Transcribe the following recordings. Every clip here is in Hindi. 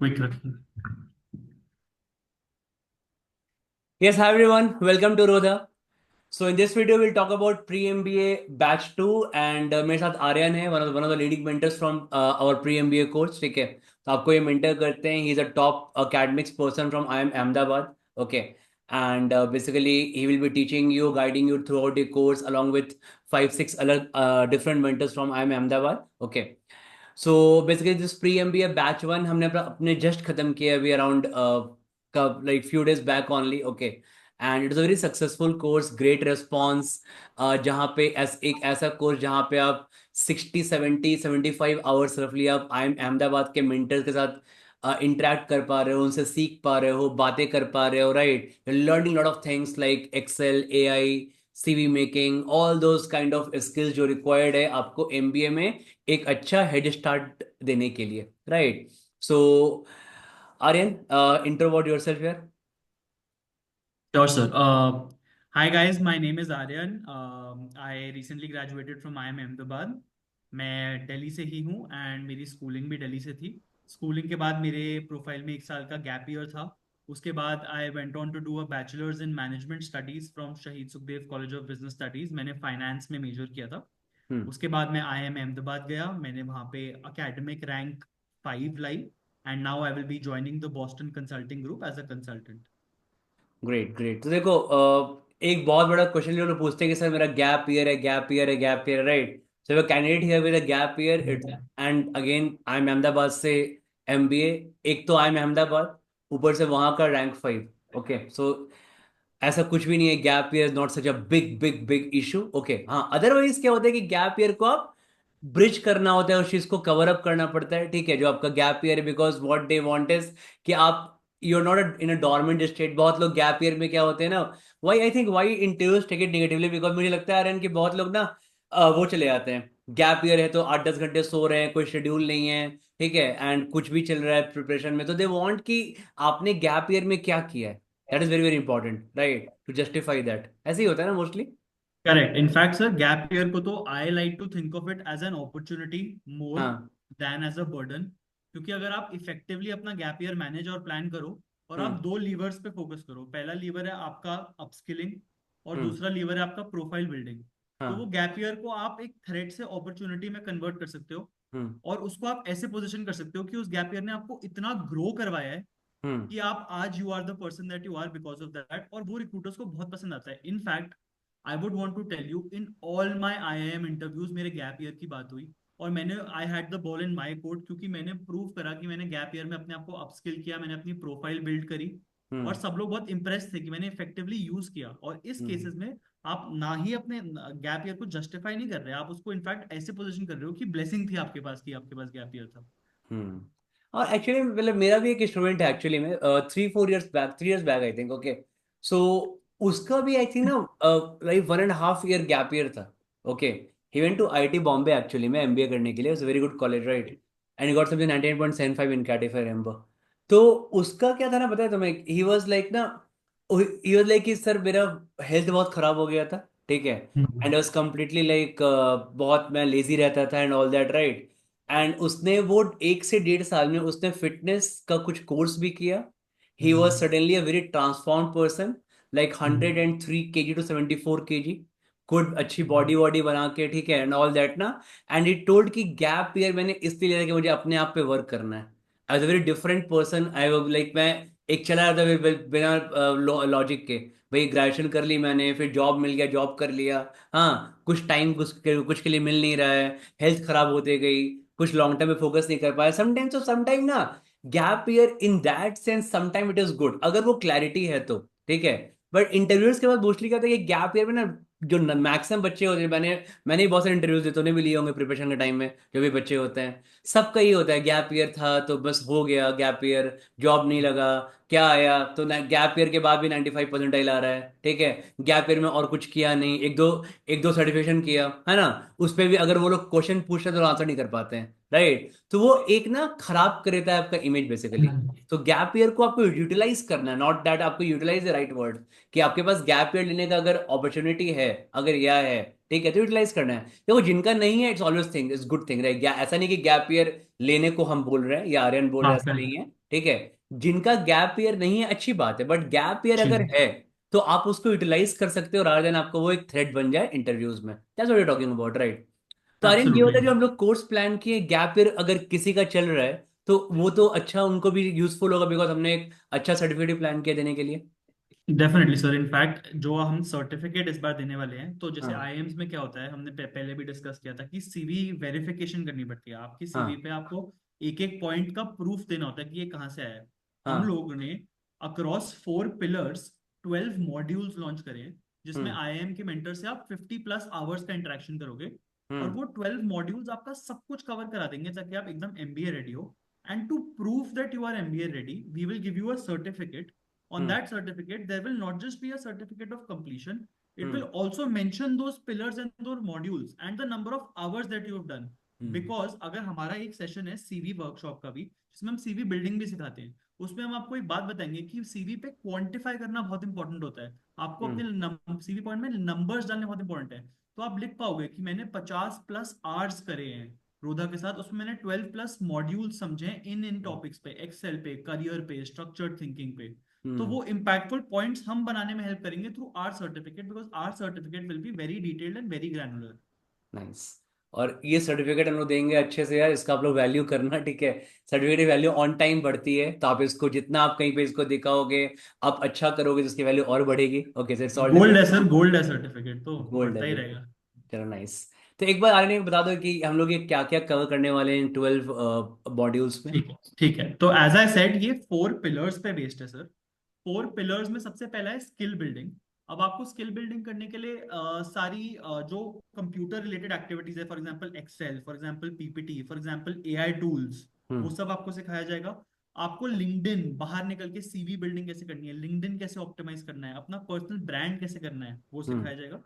क्विक रखिए। Yes, hi everyone. Welcome to Rodha. So in this video, we'll talk about pre-MBA batch 2 and मेरे साथ आर्यन है one of the leading mentors from our pre-MBA course. ठीक है, तो आपको ये mentor करते हैं. He is a top academics person from IIM Ahmedabad. Okay, and basically he will be teaching you, guiding you throughout the course along with 5-6 अलग different mentors from IIM Ahmedabad. Okay. So basically this pre MBA batch one हमने अपने जस्ट खत्म किया अभी अराउंड कब like few days back only. Okay, and it is a very successful course, great response. जहाँ पे एक ऐसा कोर्स जहाँ पे आप 60 70 75 आवर्स रफली आप आई एम अहमदाबाद के मेंटर्स के साथ इंटरेक्ट कर पा रहे हो, उनसे सीख पा रहे हो, बातें कर पा रहे हो, right. Learning lot of things like Excel, AI, CV making, all those kind of skills जो रिक्वायर्ड है आपको एमबीए में एक अच्छा हेड स्टार्ट देने के लिए, right. So Aryan, intro about yourself यार. Sure, sir. Hi guys, my name is Aryan. I recently graduated from IIM Ahmedabad. मैं दिल्ली से ही हूँ एंड मेरी स्कूलिंग भी दिल्ली से थी. स्कूलिंग के बाद मेरे प्रोफाइल में 1 साल का गैप ईयर था. उसके बाद I went on to do a bachelors in management studies from Shaheed Sukhdev college of business studies. मैंने फाइनेंस में मेजर किया था. हम्म. उसके बाद मैं IIM अहमदाबाद गया. मैंने वहाँ पे अकेडमिक रैंक 5 लाई and now I will be joining the Boston Consulting Group as a consultant. Great great. तो देखो, एक बहुत बड़ा क्वेश्चन जो लोग पूछते हैं कि सर मेरा गैप ईयर है, गैप ईयर है, गैप ईयर, राइट. सो वो candidate here with a gap year it's, and again I am Ahmedabad से एमबीए. एक तो आई एम अहमदाबाद, ऊपर से वहां का रैंक 5. ओके, सो ऐसा कुछ भी नहीं है, gap year is not such a big big big issue. Okay, हाँ, अदरवाइज क्या होता है कि गैप ईयर को आप ब्रिज करना होता है, उस चीज को कवर अप करना पड़ता है. ठीक है, जो आपका गैप ईयर है, because what they want is कि आप you are not in a dormant state. बहुत लोग गैप ईयर में क्या होते हैं ना, why I think why interviews take it negatively, because मुझे लगता है कि बहुत लोग ना वो चले जाते हैं. गैप ईयर है तो 8-10 घंटे सो रहे हैं, कोई शेड्यूल नहीं है, ठीक है, एंड कुछ भी चल रहा है प्रिपरेशन में, तो दे वांट कि आपने गैप ईयर में क्या किया है. That is very very important, right, to justify that. ऐसे ही होता है ना mostly. Correct. In fact sir gap year को तो I like to think of it as an opportunity more हाँ. Then as a burden. क्योंकि अगर आप इफेक्टिवली अपना गैप ईयर मैनेज और प्लान करो और आप हम्म. दो लीवर्स पे फोकस करो. पहला लीवर है आपका अपस्किलिंग और हम्म. दूसरा लीवर है आपका प्रोफाइल बिल्डिंग. तो वो हाँ. गैप ईयर को आप एक थ्रेट से अपॉर्चुनिटी में कन्वर्ट कर सकते हो. हम्म. और उसको आप ऐसे पोजिशन कर सकते हो कि उस गैप ईयर ने आपको इतना ग्रो करवाया है हम्म. कि आप आज you are the person that you are because of that. और वो रिक्रूटर्स को बहुत पसंद आता है. In fact I would want to tell you in all my IIM interviews मेरे गैप ईयर की बात हुई. और मैंने I had the ball in my court क्योंकि मैंने प्रूव करा कि मैंने गैप ईयर में अपने आप को अपस्किल किया. मैंने अपनी प्रोफाइल बिल्ड करी और हम्म. सब लोग बहुत इंप्रेस थे कि मैंने इफेक्टिवली यूज किया. और इस हम्म. केसेस में आप ना ही अपने गैप ईयर को जस्टिफाई नहीं कर रहे, आप उसको इनफैक्ट ऐसे पोजिशन कर रहे हो कि ब्लेसिंग थी आपके पास कि आपके पास गैप ईयर था. हम्म. और एक्चुअली मतलब मेरा भी एक स्टूडेंट है एक्चुअली में, 3-4 years back, 3 years back I think. Okay, so उसका भी आई थिंक ना लाइक 1.5 ईयर गैप ईयर था. Okay, he went to IIT Bombay actually में एमबीए करने के लिए. It's a very good college, right, and he got something 98.75 in CAT if I remember. तो उसका क्या था ना, पता है तुम्हें, ही वाज लाइक ना, ही वाज लाइक कि सर मेरा हेल्थ बहुत खराब हो गया था, ठीक है, एंड वाज कम्प्लीटली लाइक बहुत मैं लेजी रहता था and all that, right. And उसने वो 1 से 1.5 साल में उसने फिटनेस का कुछ कोर्स भी किया. He was suddenly a very transform person, like 103 kg to 74 kg, good अच्छी बॉडी वॉडी बना के, ठीक है, एंड ऑल दैट ना. एंड ही टोल्ड कि गैप ईयर मैंने इसलिए लिया कि मुझे अपने आप पे वर्क करना है. I was a very different person. I like मैं एक चला रहा था बिना लॉजिक के. भाई ग्रेजुएशन कर ली मैंने, फिर जॉब मिल गया, जॉब कर लिया. हाँ, कुछ टाइम कुछ के लिए मिल नहीं रहा है, हेल्थ खराब होते गई, कुछ लॉन्ग टर्म में फोकस नहीं कर पाया. समटाइम्स तो समटाइम ना gap year in that sense sometime it is good अगर वो क्लैरिटी है तो, ठीक है. बट इंटरव्यूज के बाद मोस्टली क्या होता है कि गैप ईयर में ना जो मैक्सिमम बच्चे होते हैं, मैंने भी बहुत सारे इंटरव्यूज देते, उन्हें भी लिए होंगे प्रिपरेशन के टाइम में, जो भी बच्चे होते हैं सबका ही होता है गैप ईयर था तो बस हो गया गैप ईयर, जॉब नहीं लगा, क्या आया तो ना, गैप ईयर के बाद भी 95 परसेंटाइल आ रहा है, ठीक है. गैप ईयर में और कुछ किया नहीं, एक दो सर्टिफिकेशन किया है ना, उस पर भी अगर वो लोग क्वेश्चन पूछ रहे हैं तो आंसर नहीं कर पाते हैं, राइट, तो वो एक ना खराब कर देता है आपका इमेज बेसिकली। तो गैप ईयर को आपको यूटिलाइज करना है, नॉट दैट आपको यूटिलाइज द राइट वर्ड, कि आपके पास गैप ईयर लेने का अगर अपॉर्चुनिटी है, अगर यह है, ठीक है, तो यूटिलाइज करना है। देखो जिनका नहीं है, it's always thing is good thing, right, ऐसा नहीं कि गैप ईयर लेने को हम बोल रहे हैं या आर्यन बोल रहे हाँ हैं, ऐसा नहीं करेक्ट। है, ठीक है। जिनका गैप ईयर नहीं है अच्छी बात है, बट गैप ईयर अगर जी है तो आप उसको यूटिलाइज कर सकते हो, रादर देन आपको वो एक थ्रेट बन जाए इंटरव्यूज में। That's what you talking about, right. तो आर्यन ये एब्सोल्युटली। होता है जो हम लोग कोर्स प्लान किए, गैप ईयर अगर किसी का चल रहा है तो वो तो अच्छा, उनको भी यूजफुल होगा, बिकॉज हमने एक अच्छा सर्टिफिकेट प्लान किया देने के लिए। डेफिनेटली सर, इनफैक्ट जो हम सर्टिफिकेट इस बार देने वाले हैं, तो जैसे हाँ आईएम्स में क्या होता है, हमने पहले भी डिस्कस किया था कि सीवी वेरिफिकेशन करनी पड़ती है। आपकी सीवी हाँ पे आपको एक एक पॉइंट का प्रूफ देना होता है कि ये कहाँ से आया है। हम हाँ। लोगों ने अक्रॉस 4 पिलर्स 12 मॉड्यूल्स लॉन्च करे हैं, जिसमें हम्म आईएम के मेंटर से आप 50+ आवर्स का इंटरेक्शन करोगे। और हम्म वो 12 मॉड्यूल्स आपका सब कुछ कवर करा देंगे ताकि आप एकदम एमबीए रेडी हो। And to prove that you are MBA ready, we will give you a certificate. On hmm that certificate, there will not just be a certificate of completion, it will hmm also mention those pillars and those modules and the number of hours that you have done. Hmm Because अगर हमारा एक सेशन है सीवी वर्कशॉप का भी, जिसमें हम सीवी बिल्डिंग भी सिखाते हैं, उसमें हम आपको एक बात बताएंगे कि सीवी पे क्वांटिफाई करना बहुत इंपॉर्टेंट होता है। आपको हम्म अपने सीवी पॉइंट में नंबर्स डालने बहुत इंपॉर्टेंट है। तो आप लिख पाओगे कि मैंने 50+ आवर्स करे हैं रोधा के साथ, उसमें मैंने 12+ मॉड्यूल समझे हैं इन इन टॉपिक्स पे, एक्सेल पे, करियर पे, स्ट्रक्चर्ड थिंकिंग पे। तो हम्म। वो इम्पैक्टफुल पॉइंट्स हम बनाने में हेल्प करेंगे through our certificate, because our certificate will be very detailed and very granular. Nice. और ये सर्टिफिकेट हम लोग देंगे अच्छे से यार, इसका आप लोग वैल्यू करना, ठीक है। सर्टिफिकेट की वैल्यू ऑन टाइम बढ़ती है, तो आप इसको जितना आप कहीं पे इसको दिखाओगे, आप अच्छा करोगे, जिसकी वैल्यू और बढ़ेगी। Okay sir, it's all gold है डिपेंड। सर, गोल्ड है सर्टिफिकेट तो गोल्ड है बढ़ता ही बिल्कुल। रहेगा। चलो नाइस। तो एक बार आर्यन बता दो कि हम लोग ये क्या क्या कवर करने वाले हैं 12 मॉड्यूल्स में। ठीक है ठीक है, तो एज आई सेड ये 4 पिलर्स पे बेस्ड है सर। 4 पिलर्स में सबसे पहला है स्किल बिल्डिंग। अब आपको स्किल बिल्डिंग करने के लिए सारी जो कंप्यूटर रिलेटेड एक्टिविटीज है, for example Excel, for example PPT, for example AI tools, वो हम्म सब आपको सिखाया जाएगा। आपको लिंक्डइन बाहर निकल के सीवी बिल्डिंग कैसे करनी है, लिंक्डइन कैसे ऑप्टिमाइज करना है, अपना पर्सनल ब्रांड कैसे करना है, वो हम्म सिखाया जाएगा।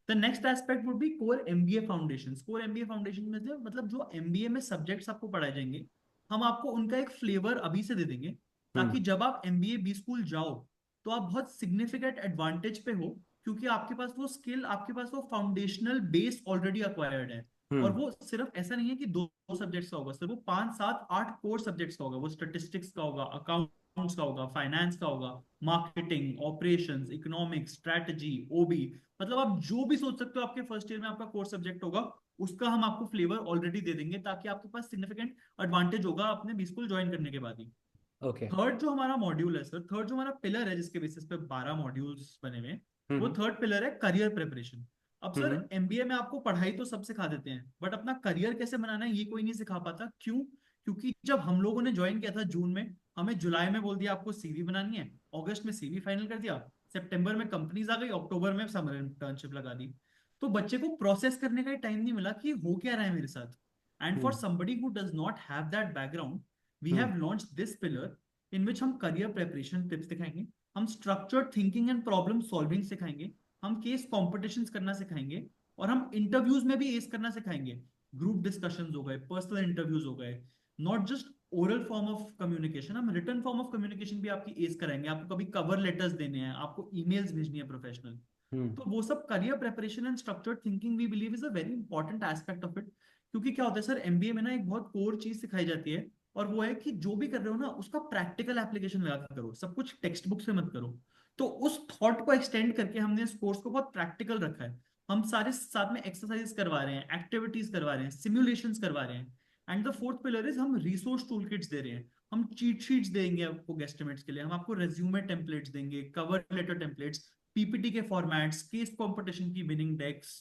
The next aspect would be core MBA foundation. Core MBA foundation में से मतलब जो एमबीए में सब्जेक्ट्स आपको पढ़ाए जाएंगे, हम आपको उनका एक फ्लेवर अभी से दे देंगे, हम्म ताकि जब आप एमबीए बी स्कूल जाओ तो आप बहुत सिग्निफिकेंट एडवांटेज पे हो, क्योंकि आपके पास वो स्किल, आपके पास वो फाउंडेशनल बेस ऑलरेडी अक्वायर्ड है। और हम्म वो सिर्फ ऐसा नहीं है कि दो सब्जेक्ट्स का होगा सर, वो 5 7 8 कोर सब्जेक्ट्स का होगा। वो स्टेटिस्टिक्स का होगा, अकाउंट्स का होगा, फाइनेंस का होगा, मार्केटिंग, ऑपरेशंस, इकोनॉमिक्स, स्ट्रैटेजी, ओबी, मतलब आप जो भी सोच सकते हो आपके फर्स्ट ईयर में आपका कोर सब्जेक्ट होगा, उसका हम आपको फ्लेवर ऑलरेडी दे देंगे, ताकि आपके पास सिग्निफिकेंट एडवांटेज होगा अपने बी स्कूल ज्वाइन करने के बाद ही। ओके। थर्ड जो हमारा मॉड्यूल है सर, थर्ड जो हमारा पिलर है जिसके बेसिस पे 12 मॉड्यूल्स बने हुए हैं, वो हम्म थर्ड पिलर है करियर प्रिपरेशन। अब सर हम्म एमबीए में आपको पढ़ाई तो सब सिखा देते हैं, बट अपना करियर कैसे बनाना है ये कोई नहीं सिखा पाता। क्यों? क्योंकि जब हम लोगों ने ज्वाइन किया था जून में, हमें जुलाई में बोल दिया आपको सीवी बनानी है, अगस्त में सीवी फाइनल कर दिया, सितंबर में कंपनीज आ गई, अक्टूबर में समर इंटर्नशिप लगा दी। तो बच्चे को प्रोसेस करने का टाइम नहीं मिला कि हो क्या रहा है मेरे साथ। And for hmm somebody who does not have that background, we hmm have launch this pillar, in which हम करियर प्रेपरेशन टिप्स दिखाएंगे, हम structured thinking and problem solving सिखाएंगे, हम केस कॉम्पिटिशन करना सिखाएंगे, और हम इंटरव्यूज में भी एस करना सिखाएंगे। ग्रुप डिस्कशंस हो गए, पर्सनल इंटरव्यूज हो गए, not just oral form of communication, हम रिटर्न फॉर्म ऑफ कम्युनिकेशन भी आपकी एस कराएंगे। आपको कभी कवर लेटर्स देने हैं, आपको ईमेल्स भेजनी है प्रोफेशनल। हम्म तो वो सब career preparation and structured thinking we believe is a very important aspect of it. क्योंकि क्या होता है सर, एमबीए में ना एक बहुत कोर चीज सिखाई जाती है, और वो है कि जो भी कर रहे हो ना उसका प्रैक्टिकल एप्लीकेशन लगा के करो, सब कुछ टेक्स्ट बुक से मत करो। तो उस थॉट को एक्सटेंड करके हमने इस कोर्स को बहुत प्रैक्टिकल रखा है। हम सारे साथ में एक्सरसाइज करवा रहे हैं, एक्टिविटीज करवा रहे हैं, सिमुलेशंस करवा रहे हैं। And the fourth pillar is हम रिसोर्स टूल किट्स दे रहे हैं। हम चीट शीट्स देंगे आपको गेस्टिमेट्स के लिए, हम आपको रेज्यूमे टेम्पलेट्स देंगे, कवर लेटर टेम्पलेट्स, पीपीटी के फॉर्मेट्स, केस कंपटीशन की विनिंग डेक्स,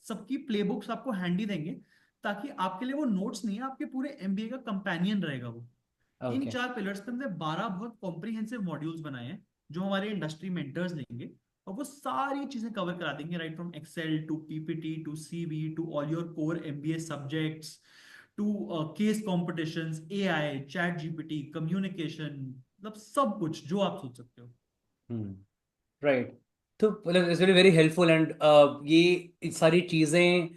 सबकी प्लेबुक्स आपको हैंडी देंगे, ताकि आपके लिए वो नोट्स नहीं है, आपके पूरे एमबीए का कंपेनियन रहेगा वो। In okay. 4 पिलर्स पे हमने 12 बहुत कॉम्प्रिहेंसिव मॉड्यूल्स बनाए हैं, जो हमारे इंडस्ट्री मेंटर्स लेंगे, और वो सारी चीजें कवर करा देंगे, right from Excel to PPT to CV to all your core MBA subjects, to case competitions, AI, chat GPT, communication, मतलब सब कुछ जो आप सोच सकते हो। हम्म। राइट। तो मतलब it's very very helpful and ये सारी चीजें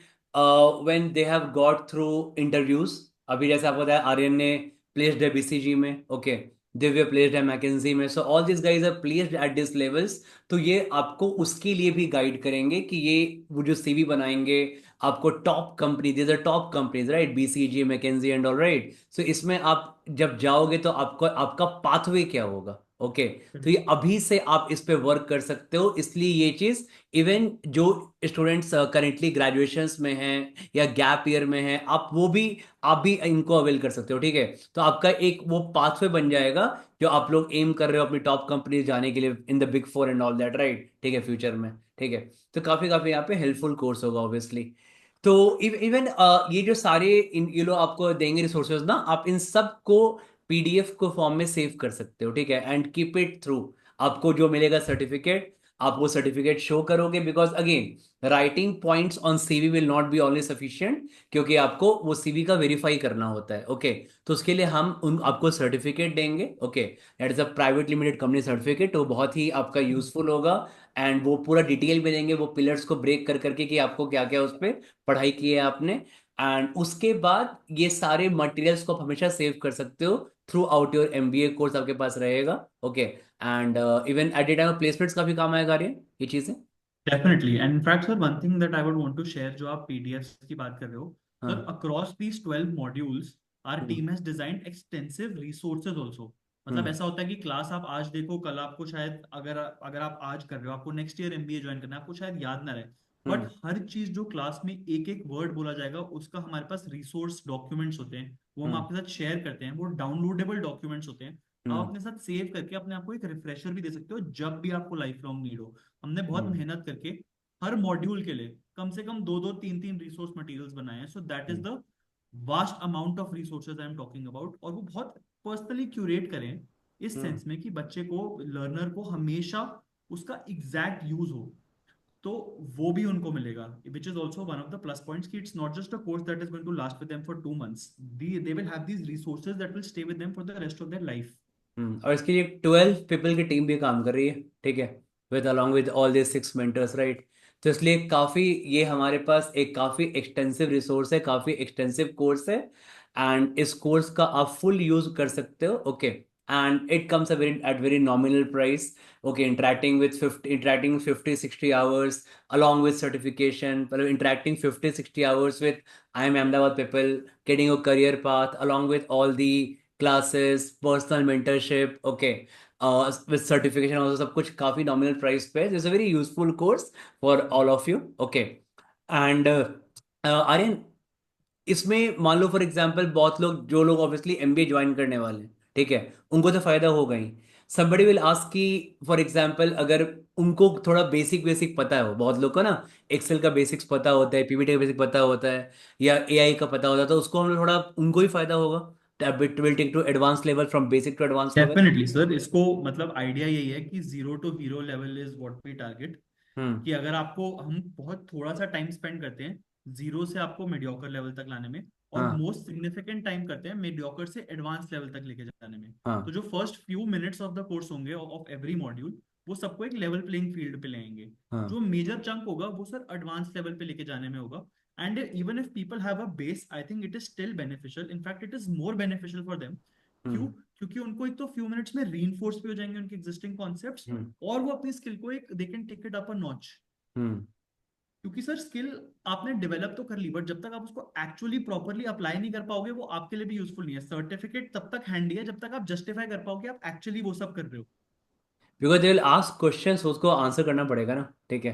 when they have got through interviews, अभी जैसे आपको बताया आर्यन ने प्लेस्ड है बीसीजी में, ओके, दिव्य प्लेस्ड है मैकेंजी में, so all this guys are placed at this levels. तो ये आपको उसके लिए भी गाइड करेंगे कि ये वो जो सीवी बनाएंगे आपको top company, this are top companies right, BCG McKinsey and all right. So इसमें आप जब जाओगे तो आपको आपका पाथवे क्या होगा, ओके। तो ये अभी से आप इस पे वर्क कर सकते हो, इसलिए ये चीज इवन जो स्टूडेंट्स करेंटली ग्रेजुएशंस में हैं या गैप ईयर में हैं, आप भी इनको अवेल कर सकते हो, ठीक है। तो आपका एक वो पाथवे बन जाएगा जो आप लोग एम कर रहे हो अपनी टॉप कंपनी जाने के लिए in the big four and all that right, ठीक है, फ्यूचर में, ठीक है। तो काफी काफी यहाँ पे हेल्पफुल कोर्स होगा ऑब्वियसली। तो इवन ये जो सारे इन ये लोग आपको देंगे रिसोर्सेज ना, आप इन सब को पीडीएफ को फॉर्म में सेव कर सकते हो, ठीक है, एंड कीप इट थ्रू। आपको जो मिलेगा सर्टिफिकेट, आप वो सर्टिफिकेट शो करोगे, because again writing points on CV will not be only sufficient, क्योंकि आपको वो सीवी का वेरीफाई करना होता है, ओके। तो उसके लिए हम उन आपको सर्टिफिकेट देंगे, okay, that is a private limited company certificate, तो बहुत ही आपका यूजफुल होगा। एंड वो पूरा डिटेल में देंगे, वो पिलर्स को ब्रेक कर करके कि आपको क्या क्या उस पर पढ़ाई की है आपने। एंड उसके बाद ये सारे मटेरियल्स को आप हमेशा सेव कर सकते हो throughout your MBA course, आपके पास रहेगा, okay. And even at the time of placements का भी काम आएगा ये चीजें। Definitely and in fact sir one thing that I would want to share, जो आप पीडीएफ की बात कर रहे हो सर, हाँ। Across these 12 modules are hmm. Team has designed extensive resources also. मतलब हम्म। ऐसा होता है कि क्लास आप आज देखो, कल आपको शायद, अगर अगर आप आज कर रहे हो, आपको नेक्स्ट ईयर एमबीए ज्वाइन करना है, आपको शायद याद ना रहे, बट हम्म। हर चीज जो क्लास में एक एक वर्ड बोला जाएगा उसका हमारे पास रिसोर्स डॉक्यूमेंट्स होते हैं, वो हम हम्म। आपके साथ शेयर करते हैं, वो डाउनलोडेबल डॉक्यूमेंट्स होते हैं। आप हम्म। अपने साथ सेव करके अपने आप को एक रिफ्रेशर भी दे सकते हो जब भी आपको लाइफ लॉन्ग नीड हो। हमने बहुत हम्म। मेहनत करके हर मॉड्यूल के लिए कम से कम दो दो तीन तीन रिसोर्स मटेरियल्स बनाए हैं, सो that is hmm. The vast amount of resources I am talking about, और वो बहुत पर्सनली क्यूरेट करें इस हम्म। सेंस में कि बच्चे को, लर्नर को हमेशा उसका एग्जैक्ट यूज हो, तो वो भी उनको मिलेगा, which is also one of the plus points कि it's not just a course that is going to last with them for 2 months, they will have these resources that will stay with them for the rest of their life. और इसके लिए 12 पीपल की टीम भी काम कर रही है, ठीक है, with along with all this 6 mentors right. तो इसलिए काफ़ी ये हमारे पास एक काफ़ी एक्सटेंसिव रिसोर्स है, काफ़ी एक्सटेंसिव कोर्स है। एंड इस कोर्स का आप फुल यूज कर सकते हो, okay. And it comes a very at very nominal price, okay. Interacting 50-60 hours along with certification, मतलब interacting 50-60 hours with I am Ahmedabad people, getting a career path along with all the classes, personal mentorship, okay, with certification also, सब कुछ काफी नॉमिनल प्राइस पे, it's a very useful course for all of you, okay. And Aryan, इसमें मान लो फॉर एग्जांपल बहुत लोग, जो लोग ऑब्वियसली एमबीए ज्वाइन करने वाले हैं, ठीक है, उनको तो फायदा होगा ही। somebody विल आस्क कि फॉर एग्जांपल अगर उनको थोड़ा बेसिक बेसिक पता है, हो बहुत लोग को ना एक्सेल का बेसिक्स पता होता है, पीपीटी का बेसिक पता होता है, या एआई का पता होता है, तो उसको हम लोग थोड़ा उनको ही फायदा होगा, it will take to advance level, from basic to advance level. Definitely sir, इसको मतलब आइडिया यही है कि zero to hero level is what we target, hmm. कि अगर आपको हम बहुत थोड़ा सा टाइम स्पेंड करते हैं जीरो से आपको मीडियोकर लेवल तक लाने में, और हाँ। मोस्ट सिग्निफिकेंट टाइम करते हैं मीडियोकर से एडवांस लेवल तक लेके जाने में, तो हाँ। जो first few minutes of the course होंगे ऑफ एवरी मॉड्यूल, वो सबको एक लेवल प्लेइंग फील्ड पे लाएंगे। हाँ। जो मेजर चंक होगा वो सर एडवांस लेवल पे लेके जाने में होगा। And even if people have a base, I think it is still beneficial, in fact it is more beneficial for them. क्यों? हम्म। क्योंकि उनको एक तो फ्यू मिनट्स में रीइंफोर्स भी हो जाएंगे उनके एग्जिस्टिंग कॉन्सेप्ट्स, हम्म। और वो अपनी स्किल को एक they can take it up a notch. Hmm. क्योंकि सर स्किल आपने डेवलप तो कर ली, बट जब तक आप उसको एक्चुअली प्रॉपरली अप्लाई नहीं कर पाओगे वो आपके लिए भी यूजफुल नहीं है। सर्टिफिकेट तब तक हैंडी है जब तक आप जस्टिफाई कर पाओगे आप एक्चुअली वो सब कर रहे हो। Because they will ask questions, उसको आंसर करना पड़ेगा ना, ठीक है।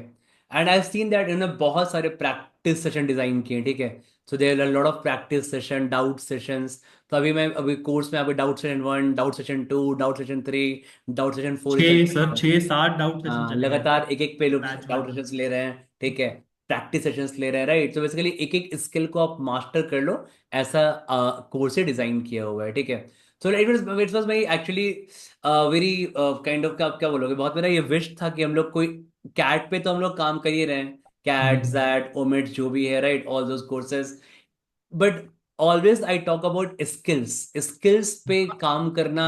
एंड आई सीन दैट इन्होंने बहुत सारे प्रैक्टिस सेशन डिजाइन किए, ठीक है। So there are lot of practice session, doubt sessions. तो अभी कोर्स में अभी doubt session 1, doubt session 2, doubt session 3, doubt session 4, ये सब छः चल सर, रहा है। 6-7 डाउट सेशन हाँ, चलेंगे लगातार एक एक पे लोग बैच डाउट वाइज। सेशंस ले रहे हैं, ठीक है, प्रैक्टिस सेशंस ले रहे हैं राइट। तो बेसिकली एक एक स्किल को आप मास्टर कर लो, ऐसा कोर्स से डिजाइन किया हुआ है, ठीक है। So it was my actually very kind of, क्या आप क्या बोलोगे, बहुत मेरा ये विश था कि हम लोग कोई कैट पे तो हम लोग काम कर ही रहे हैं, कैट हम्म। जैट ओमेट जो भी है right, all those courses. But always I talk about skills, skills पे काम करना,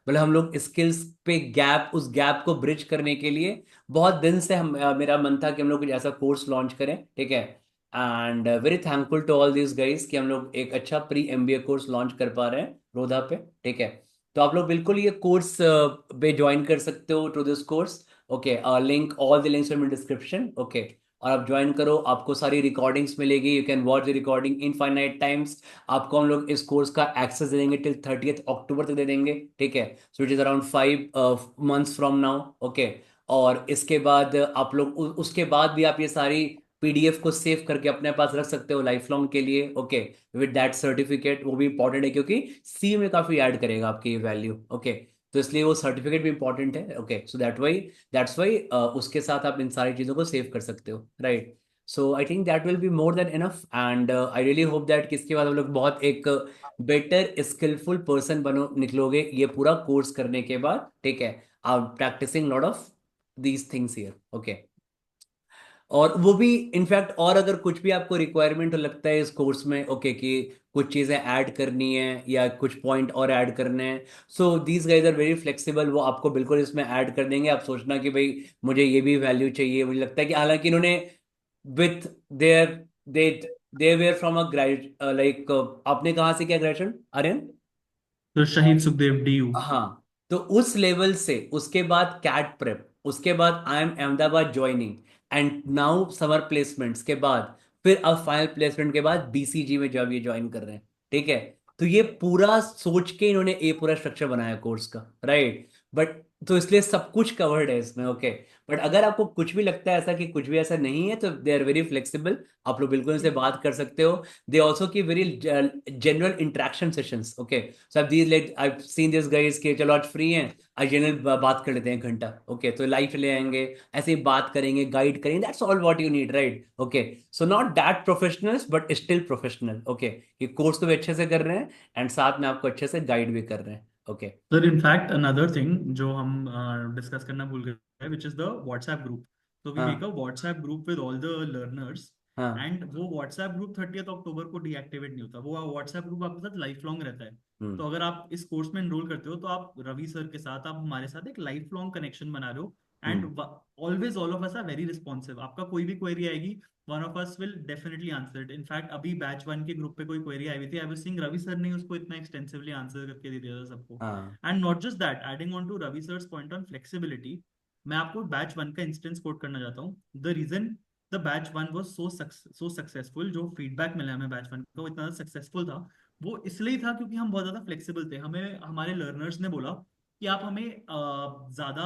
मतलब हम लोग स्किल्स पे गैप, उस गैप को ब्रिज करने के लिए बहुत दिन से मेरा मन था कि हम लोग कुछ ऐसा कोर्स लॉन्च करें, ठीक है। And very thankful to all this guys कि हम लोग एक अच्छा प्री एमबीए कोर्स लॉन्च कर पा रहे हैं रोधा पे। ठीक है, तो आप लोग बिल्कुल ये कोर्स पे ज्वाइन कर सकते हो to this course. Okay, link, all the links in description. Okay, और आप ज्वाइन करो, आपको सारी रिकॉर्डिंग्स मिलेगी, you can watch the recording infinite times. आपको हम लोग इस कोर्स का एक्सेस दे देंगे टिल 30 अक्टूबर तक दे देंगे। ठीक है, so it is around 5 months from now. Okay, और इसके बाद आप लोग उसके बाद भी आप ये सारी पीडीएफ को सेव करके अपने पास रख सकते हो लाइफ लॉन्ग के लिए। ओके, विद दैट सर्टिफिकेट, वो भी इंपॉर्टेंट है क्योंकि सी में काफी ऐड करेगा आपकी ये वैल्यू। ओके, तो इसलिए वो सर्टिफिकेट भी इंपॉर्टेंट है। ओके, सो दैट्स वाई उसके साथ आप इन सारी चीजों को सेव कर सकते हो, right. So I think that will be more than enough, and I really hope that कि इसके बाद हम लोग बहुत एक बेटर स्किलफुल पर्सन बनो निकलोगे ये पूरा कोर्स करने के बाद। ठीक है, आप practicing lot of these things here. Okay, और वो भी इनफैक्ट, और अगर कुछ भी आपको रिक्वायरमेंट लगता है इस कोर्स में, ओके, कि कुछ चीज़ें ऐड करनी है या कुछ पॉइंट और ऐड करने हैं, so these guys are very flexible, वो आपको बिल्कुल इसमें ऐड कर देंगे। आप सोचना कि भाई मुझे ये भी वैल्यू चाहिए, मुझे लगता है कि हालांकि इन्होंने with their they they were from a graduate like, आपने कहाँ से किया ग्रेजुएशन आर्यन? तो शहीद सुखदेव DU। हाँ, तो उस लेवल से उसके बाद कैट प्रेप, उसके बाद I am Ahmedabad joining, and now summer placements के बाद फिर अब फाइनल प्लेसमेंट के बाद बीसीजी में जब ये ज्वाइन कर रहे हैं। ठीक है, तो ये पूरा सोच के इन्होंने ये पूरा स्ट्रक्चर बनाया कोर्स का, राइट। बट तो इसलिए सब कुछ कवर्ड है इसमें। ओके, बट अगर आपको कुछ भी लगता है ऐसा कि कुछ भी ऐसा नहीं है, तो दे आर वेरी फ्लेक्सिबल, आप लोग बिल्कुल इनसे बात कर सकते हो। They also keep very general interaction sessions. Okay, so अब these like I seen this guys के चलो आज फ्री हैं, आज जनरल बात कर लेते हैं 1 घंटा। ओके, तो लाइव ले आएंगे, ऐसे ही बात करेंगे, गाइड करेंगे, that's all what you need, right. Okay, so not that professionals but still professional. Okay, ये कोर्स को भी अच्छे से कर रहे हैं एंड साथ में आपको अच्छे से गाइड भी कर रहे हैं। Okay. Sir in fact another thing जो हम डिस्कस करना भूल गए, which is the WhatsApp group. तो वी मेक अ हाँ WhatsApp group with all the learners. हाँ। एंड वो व्हाट्सएप ग्रुप 30 अक्टूबर को डीएक्टिवेट नहीं होता, वो व्हाट्सएप ग्रुप आपके साथ लाइफ लॉन्ग रहता है। हम्म। तो अगर आप इस कोर्स में एनरोल करते हो तो आप रवि सर के साथ, आप हमारे साथ एक लाइफ लॉन्ग कनेक्शन बना रहे हो। Hmm. And always all of us are very responsive, आपका कोई भी क्वेरी आएगी, one of us will definitely answer it. In fact अभी बैच 1 के ग्रुप पे कोई क्वेरी आई हुई थी, I was seeing Ravi sir ने उसको इतना एक्सटेंसिवली आंसर करके दे दिया था सबको। हाँ। And not just that, adding on to Ravi sir's point on flexibility, मैं आपको बैच 1 का इंस्टेंस कोट करना चाहता हूँ। The reason the batch 1 was so successful, जो फीडबैक मिला हमें बैच 1 का वो इतना सक्सेसफुल था, वो इसलिए था क्योंकि हम बहुत ज्यादा फ्लेक्सिबल थे। हमें हमारे लर्नर्स ने बोला कि आप हमें ज्यादा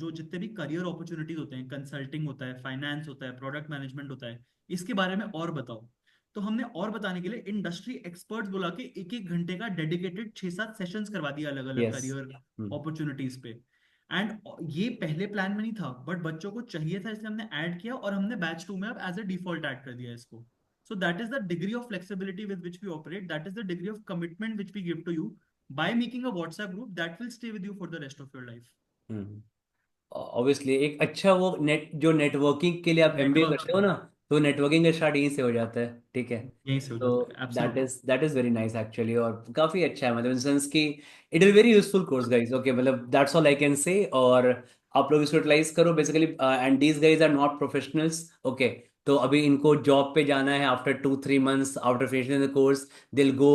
जो जितने भी करियर अपॉर्चुनिटीज होते हैं, कंसल्टिंग होता है, फाइनेंस होता है, प्रोडक्ट मैनेजमेंट होता है, इसके बारे में और बताओ। तो हमने और बताने के लिए इंडस्ट्री एक्सपर्ट्स बुला के एक एक घंटे का डेडिकेटेड 6-7 सेशंस करवा दिया अलग अलग यस। करियर अपॉर्चुनिटीज पे। एंड ये पहले प्लान में नहीं था, बट बच्चों को चाहिए था, इसलिए हमने ऐड किया, और हमने बैच 2 में अब एज ए डिफॉल्ट ऐड कर दिया इसको। So that is the degree of flexibility with which we operate, that is the degree of commitment which we give to you by making a WhatsApp group that will stay with you for the rest of your life. Hmm. Obviously एक अच्छा वो नेट, जो नेटवर्किंग के लिए आप एमबीए नेटवर्क करते हो ना, तो नेटवर्किंग का स्टार्ट यहीं से हो जाता है। ठीक है, यहीं से हो तो जाता है, absolutely. That is very nice actually, और काफी अच्छा है, मतलब इन सेंस की it is very useful course guys. Okay, मतलब that's all I can say. और आप लोग इसको यूटिलाइज करो basically, and these guys are not professionals. Okay, तो अभी इनको जॉब पे जाना है after 2-3 months after finishing the course, they'll go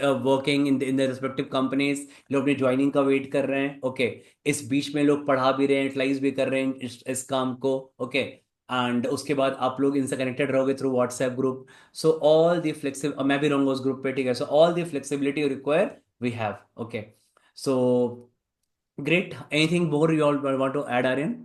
working in the respective companies. लोग अपनी ज्वाइनिंग का वेट कर रहे हैं। ओके, इस बीच में लोग पढ़ा भी रहे हैं, यूटिलाइज भी कर रहे हैं इस काम को। ओके, एंड उसके बाद आप लोग इनसे कनेक्टेड रहोगे through WhatsApp group. So all the flexible, मैं भी रहूंगा उस ग्रुप पे। ठीक है, so all the flexibility you require we have. Okay, so great, anything more you all want to add Aryan?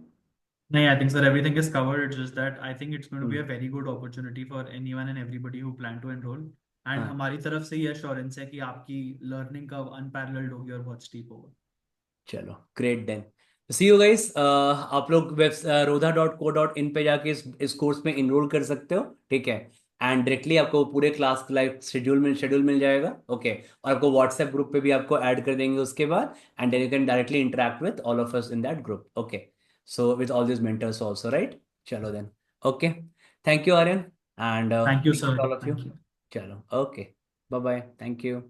No, I think sir, everything is covered. It's just that I think it's going to be a very good opportunity for anyone and everybody who plan to enroll. And हाँ, हमारी तरफ से ये assurance है कि आपकी learning का unparalleled होगी और बहुत steep होगा। चलो great then, see you guys. आप लोग वेब rodha.co.in पे जाके इस कोर्स में इनरोल कर सकते हो। ठीक है, एंड डायरेक्टली आपको पूरे क्लास लाइव शेड्यूल मिल जाएगा। ओके, और आपको व्हाट्सएप ग्रुप पे भी आपको ऐड कर देंगे उसके बाद, and then you can directly interact with all of us in that group. Okay, so with all this mentors also, right. चलो then, okay, thank you Aryan, and Thank you, thank you sir. All of you. Thank you. चलो, okay, bye bye, thank you.